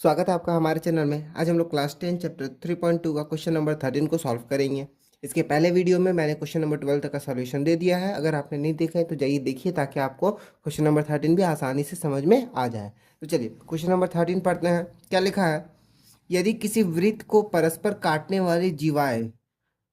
स्वागत है आपका हमारे चैनल में। आज हम लोग क्लास 10 चैप्टर 3.2 का क्वेश्चन नंबर 13 को सॉल्व करेंगे। इसके पहले वीडियो में मैंने क्वेश्चन नंबर 12 तक का सॉल्यूशन दे दिया है। अगर आपने नहीं देखा है तो जाइए देखिए, ताकि आपको क्वेश्चन नंबर 13 भी आसानी से समझ में आ जाए। तो चलिए क्वेश्चन नंबर 13 पढ़ते हैं। क्या लिखा है? यदि किसी वृत्त को परस्पर काटने वाली जीवाएं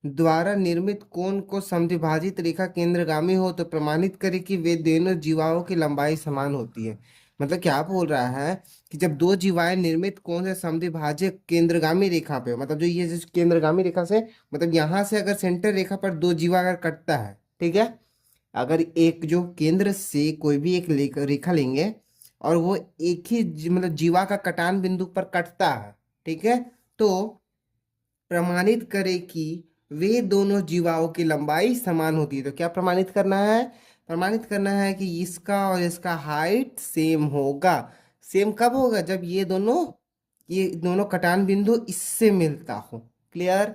द्वारा निर्मित कोण को समद्विभाजित रेखा केंद्रगामी हो तो प्रमाणित करे कि वे दोनों जीवाओं की लंबाई समान होती है। मतलब क्या बोल रहा है कि जब दो जीवाएं निर्मित कोण से समद्विभाजक केंद्रगामी रेखा पे, मतलब जो ये जिस केंद्रगामी रेखा से, मतलब यहाँ से अगर सेंटर रेखा पर दो जीवा अगर कटता है, ठीक है, अगर एक जो केंद्र से कोई भी एक रेखा लेंगे और वो एक ही मतलब जीवा का कटान बिंदु पर कटता है, ठीक है, तो प्रमाणित करे कि वे दोनों जीवाओं की लंबाई समान होती है। तो क्या प्रमाणित करना है? प्रमाणित करना है कि इसका और इसका हाइट सेम होगा। सेम कब होगा? जब ये दोनों कटान बिंदु इससे मिलता हो। क्लियर?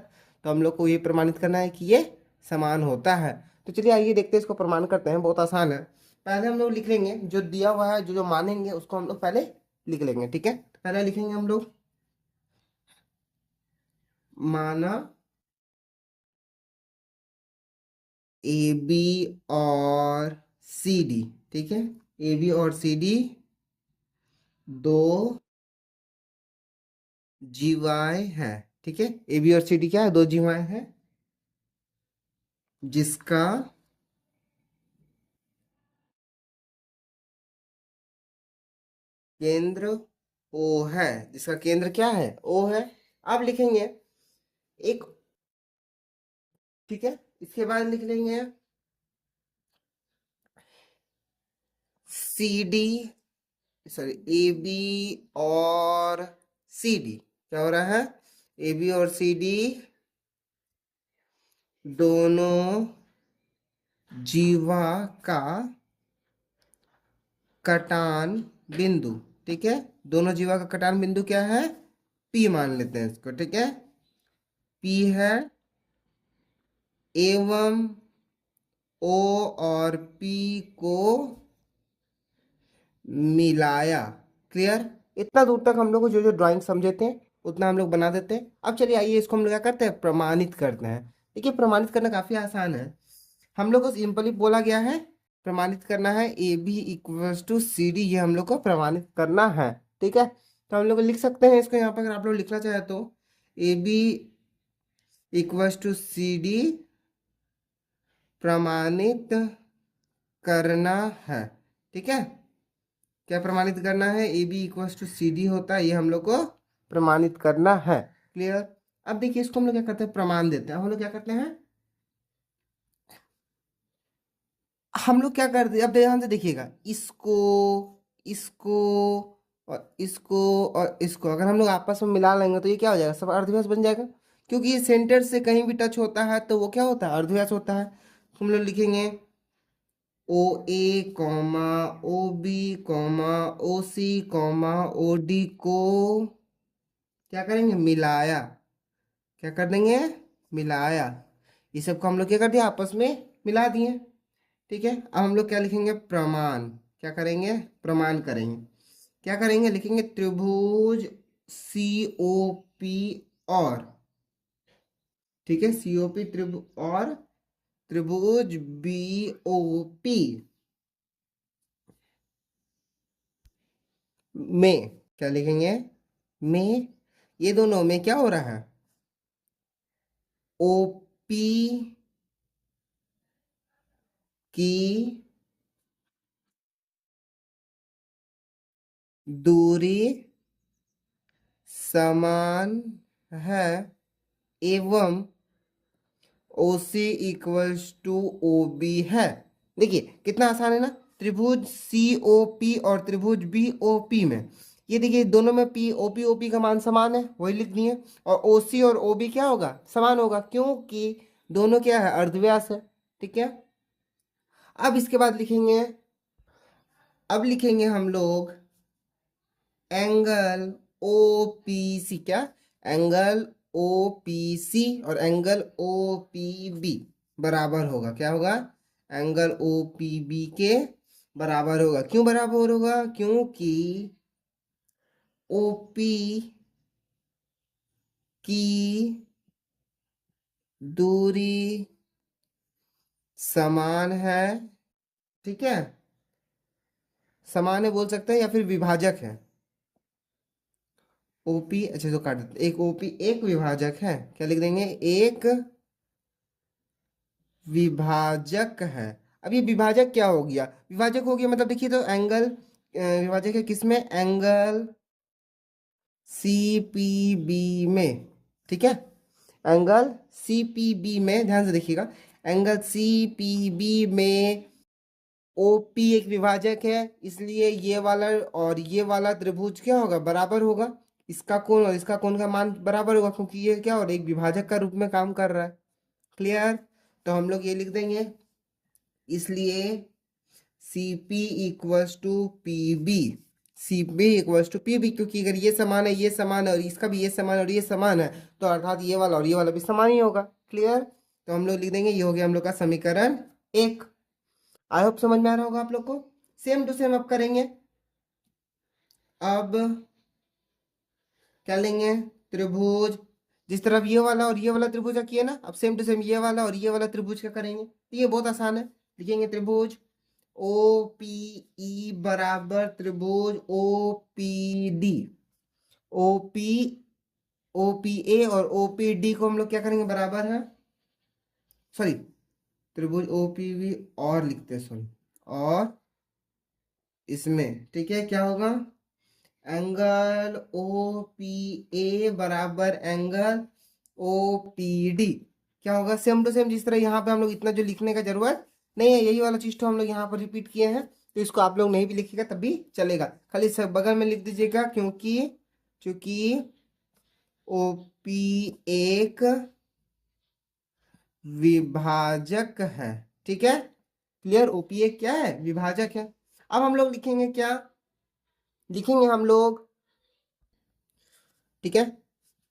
तो हम लोग को ये प्रमाणित करना है कि ये समान होता है। तो चलिए आइए देखते हैं, इसको प्रमाण करते हैं। बहुत आसान है। पहले हम लोग लिख लेंगे जो दिया हुआ है, जो जो मानेंगे उसको हम लोग पहले लिख लेंगे। ठीक है, पहले लिखेंगे हम लोग माना ए बी और सी डी। ठीक है, ए बी और सी डी दो जीवाएं हैं। ठीक है, ए बी और सी डी क्या है? दो जीवाएं हैं जिसका केंद्र ओ है। जिसका केंद्र क्या है? ओ है। अब लिखेंगे एक, ठीक है, इसके बाद लिख लेंगे C D, sorry, A B और सी डी। क्या हो रहा है? ए बी और सी डी दोनों जीवा का कटान बिंदु। ठीक है, दोनों जीवा का कटान बिंदु क्या है? पी मान लेते हैं इसको। ठीक है, पी है, एवं ओ और पी को मिलाया। क्लियर? इतना दूर तक हम लोग को जो जो ड्राइंग समझे थे उतना हम लोग बना देते हैं। अब चलिए आइए इसको हम लोग क्या करते हैं? प्रमाणित करते हैं। देखिए प्रमाणित करना काफी आसान है। हम लोग को सिंपली बोला गया है प्रमाणित करना है A B equals to C D, ये हम लोग को प्रमाणित करना है। ठीक है, तो हम लोग लिख सकते हैं इसको यहाँ पर, अगर आप लोग लिखना चाहे तो A B equals to C D प्रमाणित करना है। ठीक है, क्या प्रमाणित करना है? A B equals to C D होता है, ये हम लोग को प्रमाणित करना है। क्लियर? अब देखिए इसको हम लोग क्या करते हैं? प्रमाण देते हैं। हम लोग क्या करते हैं? हम लोग क्या करते हैं? अब ध्यान से देखिएगा, इसको, इसको और इसको और इसको अगर हम लोग आपस में मिला लेंगे तो ये क्या हो जाएगा? सब अर्धव्यास बन जाएगा। क्योंकि ये सेंटर से कहीं भी टच होता है तो वो क्या होता है? अर्धव्यास होता है। तो हम लोग लिखेंगे ओ ए कॉमा ओ बी कॉमा ओ सी कॉमा ओ डी को क्या करेंगे? मिलाया। क्या कर देंगे? मिलाया। ये सबको हम लोग क्या कर दिया? आपस में मिला दिए। ठीक है, अब हम लोग क्या लिखेंगे? प्रमाण। क्या करेंगे? प्रमाण करेंगे। क्या करेंगे? लिखेंगे त्रिभुज सी ओ पी और, ठीक है, सी ओ पी त्रिभुज और त्रिभुज बी ओ पी में क्या लिखेंगे? में, ये दोनों में क्या हो रहा है? ओ पी की दूरी समान है एवं ओ सी इक्वल्स टू ओ बी है। देखिए कितना आसान है ना? त्रिभुज सी ओ पी और त्रिभुज बी ओ पी में, ये देखिए दोनों में पी ओ पी का मान समान है, वही लिख दिए। और ओ सी और ओ बी क्या होगा? समान होगा, क्योंकि दोनों क्या है? अर्धव्यास है। ठीक है, अब इसके बाद लिखेंगे, अब लिखेंगे हम लोग एंगल ओ पी सी। क्या? एंगल ओ पी सी और एंगल ओ पी बी बराबर होगा, क्या होगा? एंगल ओ पी बी के बराबर होगा। क्यों बराबर होगा? क्योंकि ओपी की दूरी समान है, ठीक है, समान है बोल सकते हैं या फिर विभाजक है। ओपी, अच्छा तो काट देते, एक ओपी एक विभाजक है, क्या लिख देंगे, एक विभाजक है। अब ये विभाजक क्या हो गया, विभाजक हो गया मतलब देखिए तो एंगल विभाजक है किसमें, एंगल सीपीबी में, ठीक है, एंगल सीपीबी में, ध्यान से देखिएगा, एंगल सीपीबी में ओपी एक विभाजक है, इसलिए ये वाला और ये वाला त्रिभुज क्या होगा, बराबर होगा, इसका कोण और इसका कोण का मान बराबर होगा, क्योंकि ये क्या हो रहा है, एक विभाजक का रूप में काम कर रहा है। क्लियर, तो हम लोग ये लिख देंगे, इसलिए CP equals to PB, CP equals to PB, क्योंकि अगर ये समान है, ये समान है, और इसका भी ये समान है और ये समान है, तो अर्थात ये वाला और ये वाला भी समान ही होगा। क्लियर, तो हम लोग लिख देंगे, ये हो गया हम लोग का समीकरण 1। आई होप समझ में आ रहा होगा आप लोग को। सेम टू सेम अब करेंगे, अब क्या लेंगे, त्रिभुज, जिस तरफ ये वाला और ये वाला त्रिभुज किया ना, अब सेम टू सेम ये वाला और ये वाला त्रिभुज का करेंगे, तो ये बहुत आसान है, लिखेंगे त्रिभुज ओ पी ई बराबर त्रिभुज O P D, O P, O P A और ओ पी डी को हम लोग क्या करेंगे, बराबर है, सॉरी त्रिभुज ओ पी वी और लिखते हैं, सॉरी, और इसमें ठीक है क्या होगा, एंगल ओ पी ए बराबर एंगल ओ पी डी, क्या होगा, सेम टू सेम, जिस तरह यहाँ पे हम लोग इतना जो लिखने का जरूरत नहीं है, यही वाला चीज तो हम लोग यहाँ पर रिपीट किए हैं, तो इसको आप लोग नहीं भी लिखिएगा तब भी चलेगा, खाली सब बगल में लिख दीजिएगा, क्योंकि चूंकि ओ पी एक विभाजक है, ठीक है, क्लियर, ओपी एक क्या है, विभाजक है। अब हम लोग लिखेंगे क्या, लिखेंगे हम लोग, ठीक है,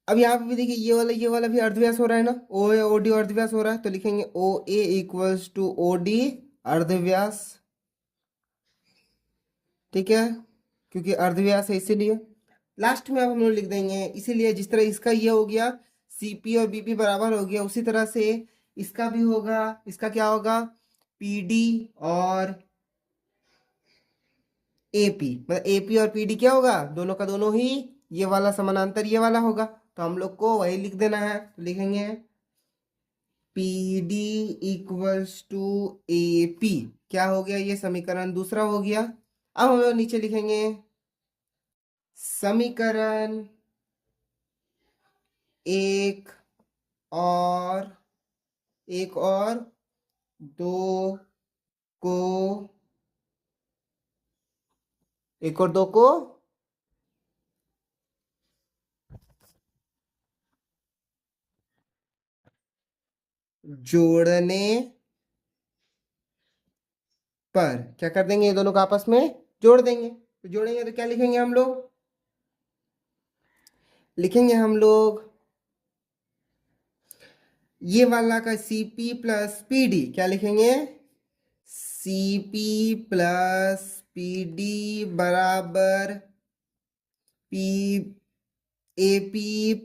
अब यहाँ पे भी देखिए ये वाला भी अर्धव्यास हो रहा है ना, ओ ए ओ डी अर्धव्यास हो रहा है, तो लिखेंगे ओ ए इक्वल्स टू ओ डी अर्धव्यास, ठीक है, क्योंकि अर्धव्यास है इसीलिए। लास्ट में अब हम लोग लिख देंगे, इसीलिए जिस तरह इसका ये हो गया, सीपी और बीपी बराबर हो गया, उसी तरह से इसका भी होगा, इसका क्या होगा, पीडी और एपी, मतलब एपी और पीडी क्या होगा, दोनों का दोनों ही ये वाला समानांतर ये वाला होगा, तो हम लोग को वही लिख देना है, तो लिखेंगे पीडी इक्वल्स टू एपी, क्या हो गया, ये समीकरण दूसरा हो गया। अब हम लोग नीचे लिखेंगे समीकरण एक और दो को, एक और दो को जोड़ने पर क्या कर देंगे, ये दोनों को आपस में जोड़ देंगे, तो जोड़ेंगे तो क्या लिखेंगे हम लोग, लिखेंगे हम लोग ये वाला का CP प्लस PD, क्या लिखेंगे, CP प्लस PD बराबर पी AP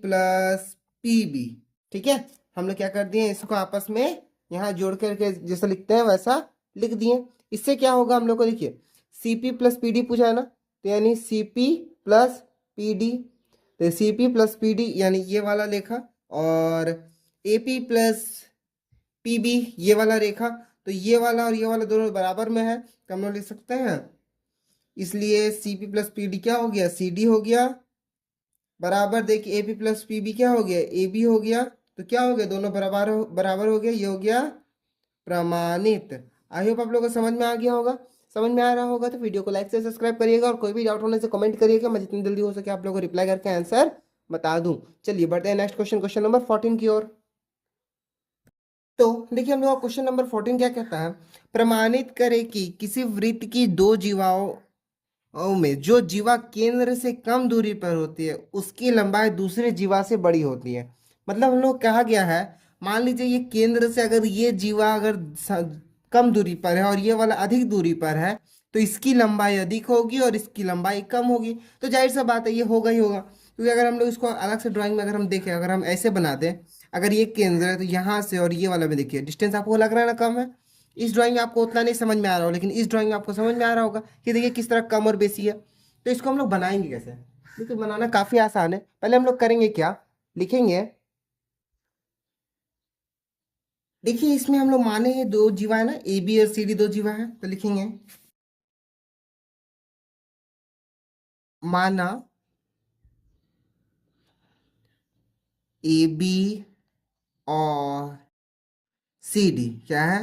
प्लस PB, ठीक है, हम लोग क्या कर दिए, इसको आपस में यहाँ जोड़ करके जैसा लिखते हैं वैसा लिख दिए। इससे क्या होगा हम लोग को, देखिए CP प्लस PD पूछा है ना, तो यानी CP प्लस PD, तो CP प्लस PD यानी ये वाला लेखा, और AP प्लस PB ये वाला रेखा, तो ये वाला और ये वाला दोनों बराबर में है, तो हम लोग लिख सकते हैं, इसलिए CP प्लस PD क्या हो गया, CD हो गया, बराबर देखिए AP प्लस PB क्या हो गया, AB हो गया, तो क्या हो गया, दोनों बराबर हो गया, ये हो गया प्रमाणित। आई होप आप लोगों को समझ में आ गया होगा, समझ में आ रहा होगा तो वीडियो को लाइक से सब्सक्राइब करिएगा, और कोई भी डाउट होने से कमेंट करिएगा, मैं जितनी जल्दी हो सके आप लोगों को रिप्लाई करके आंसर बता दूं। चलिए बढ़ते हैं नेक्स्ट क्वेश्चन, क्वेश्चन नंबर 14 की ओर। तो देखिए हम लोग क्वेश्चन नंबर 14 क्या कहता है, प्रमाणित करें कि किसी वृत्त की दो जीवाओं में जो जीवा केंद्र से कम दूरी पर होती है उसकी लंबाई दूसरे जीवा से बड़ी होती है। मतलब हम लोग कहा गया है, मान लीजिए ये केंद्र से अगर ये जीवा अगर कम दूरी पर है और ये वाला अधिक दूरी पर है, तो इसकी लंबाई अधिक होगी और इसकी लंबाई कम होगी, तो जाहिर सा बात है ये होगा ही होगा। क्योंकि अगर हम लोग इसको अलग से ड्राइंग में अगर हम देखें, अगर हम ऐसे बना दें, अगर ये केंद्र है तो यहाँ से और ये वाला में देखिए डिस्टेंस आपको लग रहा है ना कम है। इस ड्राइंग में आपको उतना नहीं समझ में आ रहा हो, लेकिन इस ड्राइंग में आपको समझ में आ रहा होगा कि देखिए किस तरह कम और बेसी है। तो इसको हम लोग बनाएंगे कैसे? देखिए बनाना काफ़ी आसान है। पहले हम लोग करेंगे क्या, लिखेंगे, देखिए इसमें हम लोग माने हैं दो जीवा है ना, ए बी और सी डी दो जीवा है, तो लिखेंगे माना ए बी और सी डी क्या है,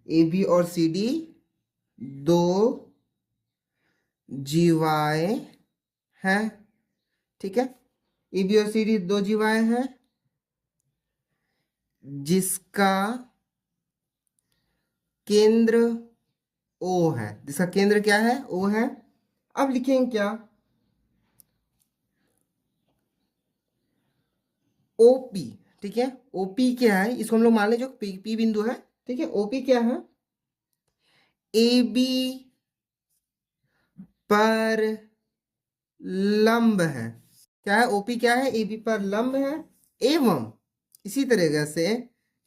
ए बी और सी डी दो जीवाएं हैं, ठीक है। ए बी और सी डी दो जीवाएं हैं जिसका केंद्र ओ है, जिसका केंद्र क्या है, ओ है। अब लिखेंगे क्या, ओपी, ठीक है। ओपी क्या है, इसको हम लोग मान लें जो पी बिंदु है, ठीक है। ओपी क्या है, ए बी पर लंब है, क्या है, ओपी क्या है, ए बी पर लंब है, एवं इसी तरीके से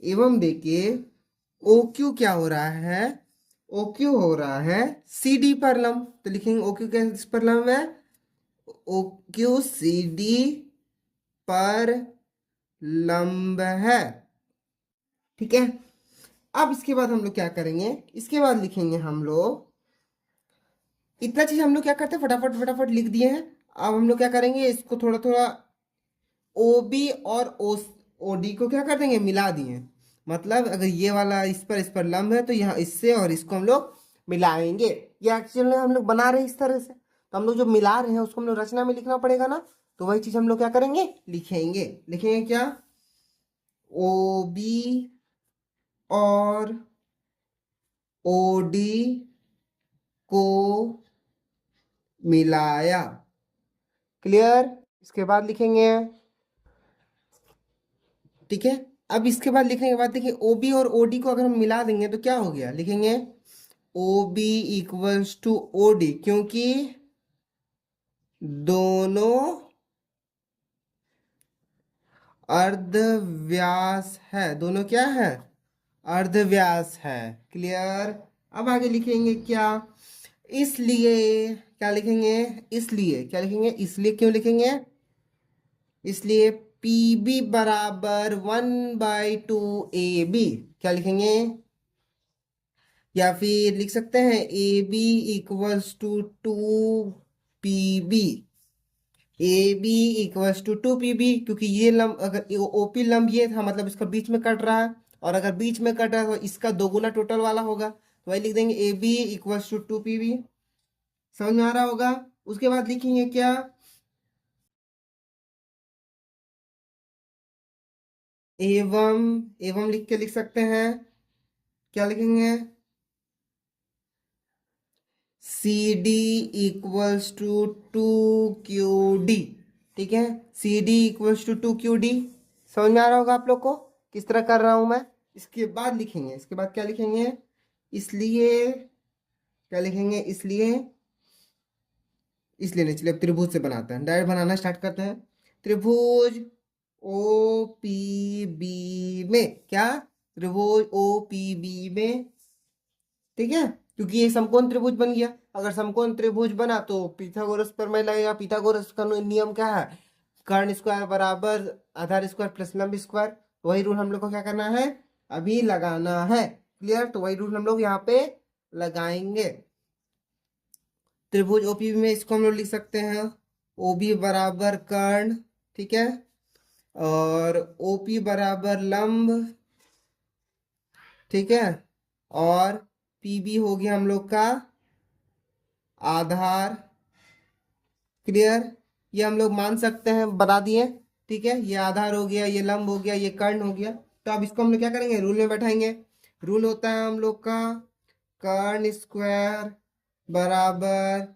एवं देखिए ओ क्यू क्या हो रहा है, ओ क्यू हो रहा है सी डी पर लंब, तो लिखेंगे ओ क्यू किस पर लंब है, ओ क्यू सी डी पर लंब है, ठीक है। अब इसके बाद हम लोग क्या करेंगे, इसके बाद लिखेंगे हम लोग, इतना चीज हम लोग क्या करते हैं फटाफट फटाफट लिख दिए हैं। अब हम लोग क्या करेंगे, इसको थोड़ा थोड़ा ओ बी और ओ डी को क्या कर देंगे, मिला दिए। मतलब अगर ये वाला इस पर लंब है तो यहाँ इससे और इसको हम लोग मिलाएंगे। ये एक्चुअली हम लोग बना रहे हैं इस तरह से, तो हम लोग जो मिला रहे हैं उसको हम लोग रचना में लिखना पड़ेगा ना, तो वही चीज हम लोग क्या करेंगे, लिखेंगे। लिखेंगे क्या, ओ बी और ओ डी को मिलाया, क्लियर। इसके बाद लिखेंगे, ठीक है। अब इसके बाद लिखने के बाद देखिए ओ बी और ओ डी को अगर हम मिला देंगे तो क्या हो गया, लिखेंगे O B equals to O D, क्योंकि दोनों अर्धव्यास है, दोनों क्या है, अर्धव्यास है, क्लियर। अब आगे लिखेंगे क्या, इसलिए क्या लिखेंगे, इसलिए क्या लिखेंगे, इसलिए क्यों लिखेंगे, इसलिए पी बी बराबर 1/2 ए बी, क्या लिखेंगे, या फिर लिख सकते हैं A B equals to 2 P B, A B equals to 2 P B, क्योंकि ये लंब अगर ओपी लंब ये था मतलब इसका बीच में कट रहा है, और अगर बीच में कट रहा है तो इसका दोगुना टोटल वाला होगा, तो वही लिख देंगे A B equals to 2 P B. समझ में आ रहा होगा। उसके बाद लिखेंगे क्या, एवं, एवं लिख के लिख सकते हैं, क्या लिखेंगे, C D equals to 2 QD, ठीक है। C D equals to 2 QD। समझ में आ रहा होगा आप लोग को किस तरह कर रहा हूं मैं। इसके बाद लिखेंगे, इसके बाद क्या लिखेंगे, इसलिए क्या लिखेंगे, इसलिए नहीं, चलिए अब त्रिभुज से बनाते हैं, डायरेक्ट बनाना स्टार्ट करते हैं। त्रिभुज ओ पी बी में, क्या, त्रिभुज ओ पी बी में, ठीक है। क्योंकि ये समकोण त्रिभुज बन गया, अगर समकोण त्रिभुज बना तो पिथागोरस प्रमेय लगेगा। पिथागोरस का नियम क्या है, कर्ण स्क्वायर बराबर आधार स्क्वायर प्लस लंब स्क्वायर, वही रूल हम लोग को क्या करना है, अभी लगाना है, क्लियर। तो वही रूल हम लोग यहाँ पे लगाएंगे। त्रिभुज ओपीबी में इसको हम लोग लिख सकते हैं ओ बी बराबर कर्ण, ठीक है, और ओपी बराबर लंब, ठीक है, और पीबी हो गया हम लोग का आधार, क्लियर। ये हम लोग मान सकते हैं, बता दिए, ठीक है। ये आधार हो गया, ये लंब हो गया, ये कर्ण हो गया। तो अब इसको हम लोग क्या करेंगे, रूल में बैठाएंगे। रूल होता है हम लोग का कर्ण स्क्वायर बराबर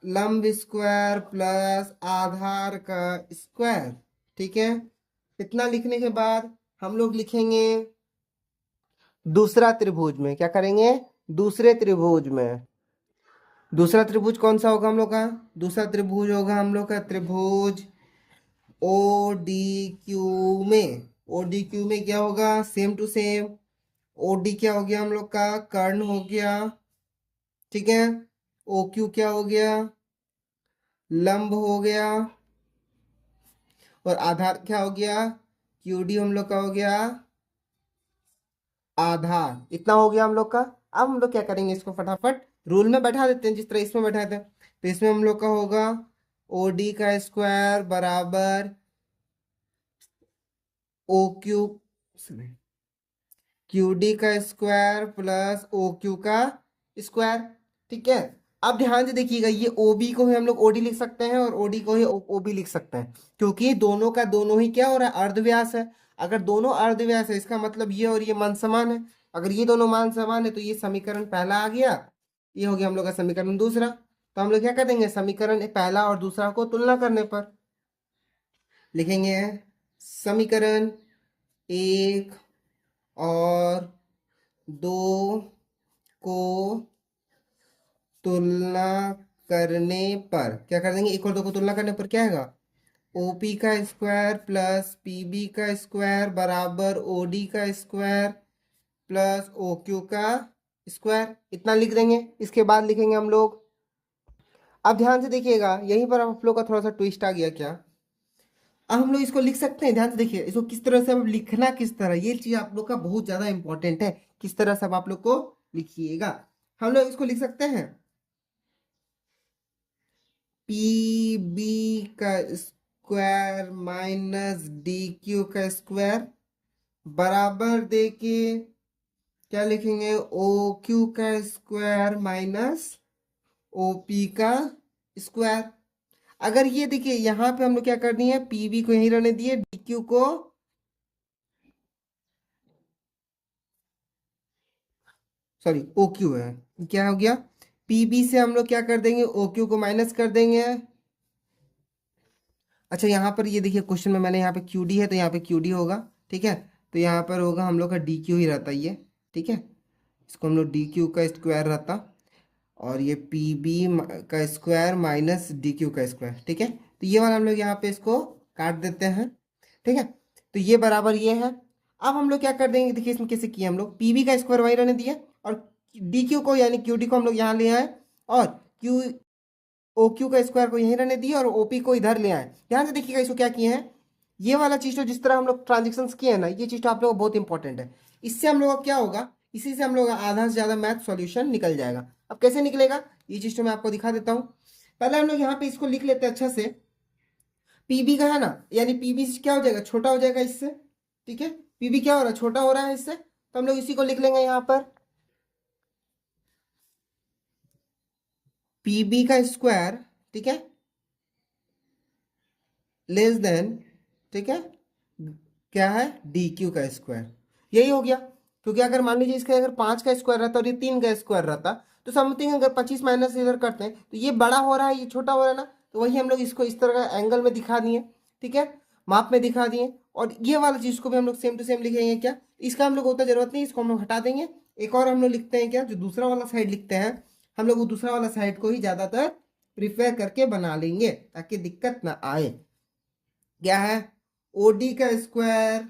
लंब स्क्वायर प्लस आधार का स्क्वायर, ठीक है। इतना लिखने के बाद हम लोग लिखेंगे दूसरा त्रिभुज में, क्या करेंगे, दूसरे त्रिभुज में, दूसरा त्रिभुज कौन सा होगा हम लोग का? दूसरा त्रिभुज होगा हम लोग का त्रिभुज ओ डी क्यू में। ओ डी क्यू में क्या होगा? Same to same. O D क्या हो गया हम लोग का? कर्ण हो गया, ठीक है। ओ क्यू क्या हो गया? लंब हो गया। और आधार क्या हो गया? क्यू डी हम लोग का हो गया आधार। इतना हो गया हम लोग का। अब हम लोग क्या करेंगे, इसको फटाफट रूल में बैठा देते हैं जिस तरह इसमें बैठाए थे। तो इसमें हम लोग का होगा ओ डी का स्क्वायर बराबर ओ क्यू, क्यू डी का स्क्वायर प्लस ओ क्यू का स्क्वायर, ठीक है। अब ध्यान से देखिएगा, ये ओ बी को ही हम लोग ओ डी लिख सकते हैं और ओ डी को ही ओ बी लिख सकते हैं, क्योंकि दोनों का दोनों ही क्या हो रहा है? अर्धव्यास है। अगर दोनों अर्धव्यास है इसका मतलब ये और ये मान समान है। अगर ये दोनों मान समान है तो ये समीकरण पहला आ गया, ये हो गया हम लोग का समीकरण दूसरा। तो हम लोग क्या कर देंगे, समीकरण पहला और दूसरा को तुलना करने पर लिखेंगे समीकरण एक और दो को तुलना करने पर क्या कर देंगे, एक और दो को तुलना करने पर क्या आएगा? ओपी का स्क्वायर प्लस पीबी का स्क्वायर बराबर ओडी का स्क्वायर प्लस ओ क्यू का स्क्वायर। इतना लिख देंगे। इसके बाद लिखेंगे हम लोग, अब ध्यान से देखिएगा, यहीं पर आप लोग का थोड़ा सा ट्विस्ट आ गया क्या। अब हम लोग इसको लिख सकते हैं, ध्यान से देखिए इसको किस तरह से अब लिखना, किस तरह, ये चीज आप लोग का बहुत ज्यादा इंपॉर्टेंट है, किस तरह से अब आप लोग को लिखिएगा। हम लोग इसको लिख सकते हैं पी बी का स्क्वायर माइनस डी क्यू का स्क्वायर बराबर दे के क्या लिखेंगे, ओ क्यू का स्क्वायर माइनस ओ पी का स्क्वायर। अगर ये देखिए यहाँ पे हम लोग क्या कर दिए, पी बी को यहीं रहने दिए, डी क्यू को, सॉरी ओ क्यू है, क्या हो गया, पी बी से हम लोग क्या कर देंगे, ओ क्यू को माइनस कर देंगे। अच्छा यहाँ पर ये देखिए क्वेश्चन में मैंने यहाँ पे क्यू डी है तो यहाँ पे क्यू डी होगा, ठीक है। तो यहाँ पर होगा हम लोग का डी क्यू ही रहता ये, ठीक है। इसको हम लोग डी क्यू का स्क्वायर रहता और ये पी बी का स्क्वायर माइनस डी क्यू का स्क्वायर, ठीक है। तो ये वाला हम लोग यहाँ पे इसको काट देते हैं, ठीक है। तो ये बराबर ये है। अब हम लोग क्या कर देंगे, देखिए इसमें कैसे किया, हम लोग पी बी का स्क्वायर वही रहने दिया और डी क्यू को यानी क्यू डी को हम लोग यहाँ ले आए और क्यू ओ क्यू का स्क्वायर को यहीं रहने दिया और ओपी को इधर ले आए। ध्यान से देखिएगा इसको क्या किए हैं, ये वाला चीज तो जिस तरह हम लोग ट्रांजेक्शन किए हैं ना, ये चीज तो आप लोग को बहुत इंपॉर्टेंट है। इससे हम लोग का क्या होगा, इसी से हम लोग का आधा से ज्यादा मैथ सॉल्यूशन निकल जाएगा। अब कैसे निकलेगा ये चीज तो मैं आपको दिखा देता हूँ। पहले हम लोग यहाँ पे इसको लिख लेते हैं अच्छा से, पीबी का है ना, यानी पीबी क्या हो जाएगा, छोटा हो जाएगा इससे, ठीक है। पीबी क्या हो रहा है, छोटा हो रहा है इससे, तो हम लोग इसी को लिख लेंगे यहाँ पर पीबी का स्क्वायर, ठीक है, लेस देन, ठीक है, क्या है, डी क्यू का स्क्वायर। यही हो गया, क्योंकि अगर मान लीजिए इसका अगर 5 का स्क्वायर रहता और ये 3 का स्क्वायर रहता तो समथिंग अगर 25 माइनस इधर करते हैं तो ये बड़ा हो रहा है ये छोटा हो रहा है ना, तो वही हम लोग इसको इस तरह का एंगल में दिखा दिए, ठीक है, माप में दिखा दिए। और ये वाला चीज को भी हम लोग सेम टू सेम लिखेंगे क्या, इसका हम लोग उतना जरूरत नहीं, इसको हम लोग हटा देंगे। एक और हम लोग लिखते हैं क्या, जो दूसरा वाला साइड लिखते हैं हम लोग, वो दूसरा वाला साइड को ही ज्यादातर प्रिफेयर करके बना लेंगे ताकि दिक्कत ना आए। क्या है, ओडी का स्क्वायर,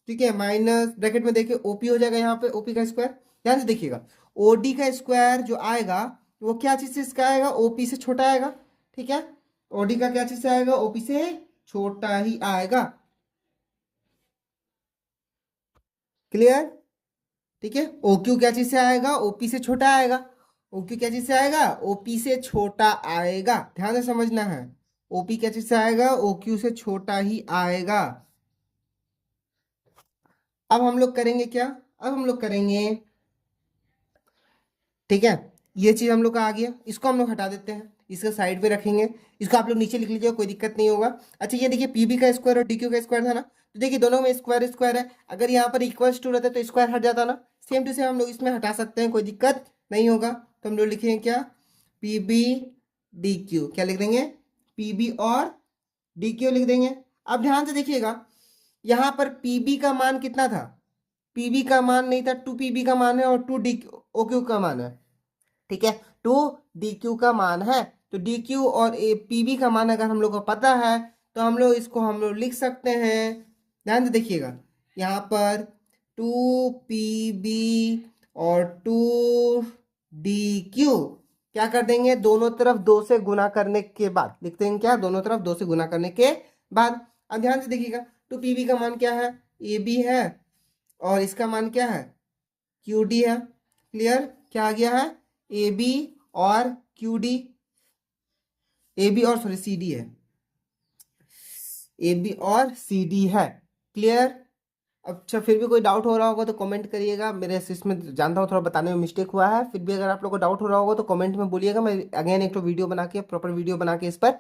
ठीक है, माइनस ब्रैकेट में देखिए ओपी हो जाएगा यहाँ पे, ओपी का स्क्वायर। ध्यान से देखिएगा, ओडी का स्क्वायर जो आएगा वो क्या चीज से इसका आएगा, ओपी से छोटा आएगा, ठीक है। ओडी का क्या चीज से आएगा, ओपी से छोटा ही आएगा, क्लियर, ठीक है। ओक्यू क्या चीज से आएगा, ओपी से छोटा आएगा, ओक्यू क्या चीज से आएगा, ओपी से छोटा आएगा, ध्यान से समझना है। ओपी क्या चीज से आएगा, ओक्यू से छोटा ही आएगा। अब हम लोग करेंगे क्या, अब हम लोग करेंगे, ठीक है, ये चीज हम लोग का आ गया, इसको हम लोग हटा देते हैं, इसको साइड पे रखेंगे, इसको आप लोग नीचे लिख लीजिए, कोई दिक्कत नहीं होगा। अच्छा ये देखिए पीबी का स्क्वायर और डीक्यू का स्क्वायर था ना, तो देखिए दोनों में स्क्वायर स्क्वायर है, अगर यहाँ पर इक्वल्स टू रहता तो स्क्वायर हट जाता ना, सेम टू सेम हम लोग इसमें हटा सकते हैं, कोई दिक्कत नहीं होगा। तो हम लोग लिखेंगे क्या, पी बी डी क्यू, क्या लिख देंगे, पी बी और डी क्यू लिख देंगे। अब ध्यान से देखिएगा, यहाँ पर पीबी का मान कितना था, पीबी का मान नहीं था, 2 पीबी का मान है और 2 डी ओ क्यू का मान है, ठीक है। 2 डी क्यू का मान है। तो डी क्यू और ए पी बी का मान अगर हम लोग को पता है तो हम लोग इसको हम लोग लिख सकते हैं। ध्यान से देखिएगा, यहाँ पर 2 पी बी और 2 डी क्यू क्या कर देंगे, दोनों तरफ 2 से गुना करने के बाद लिख देंगे क्या, दोनों तरफ 2 से गुना करने के बाद। अब ध्यान से देखिएगा, 2 पी बी का मान क्या है, ए बी है, और इसका मान क्या है, क्यू डी है। क्लियर, क्या आ गया है, ए बी और क्यू डी, ए बी और सॉरी सी डी है, ए बी और सी डी है। क्लियर। अच्छा, फिर भी कोई डाउट हो रहा होगा तो कमेंट करिएगा, मेरे इसमें जानता हूँ थोड़ा बताने में मिस्टेक हुआ है, फिर भी अगर आप लोग को डाउट हो रहा होगा तो कमेंट में बोलिएगा, मैं अगेन एक तो वीडियो बना के प्रॉपर वीडियो बना के इस पर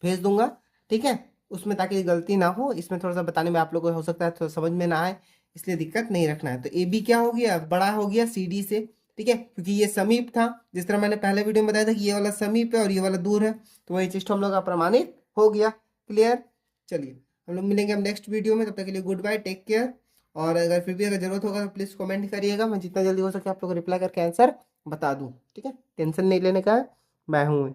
भेज दूंगा, ठीक है, उसमें, ताकि गलती ना हो। इसमें थोड़ा सा बताने में आप लोग को हो सकता है थोड़ा समझ में ना आए, इसलिए दिक्कत नहीं रखना है। तो ए बी क्या हो गया, बड़ा हो गया सी डी से, ठीक है, क्योंकि ये समीप था, जिस तरह मैंने पहले वीडियो में बताया था कि ये वाला समीप है और ये वाला दूर है, तो वही चीज हम लोग का प्रमाणित हो गया। क्लियर। चलिए, हम लोग मिलेंगे हम नेक्स्ट वीडियो में, तब तक के लिए गुड बाय, टेक केयर। और अगर फिर भी अगर जरूरत होगा तो प्लीज़ कमेंट करिएगा, मैं जितना जल्दी हो सके आप लोग को रिप्लाई करके आंसर बता दूं, ठीक है, टेंशन नहीं लेने का है, मैं हूँ।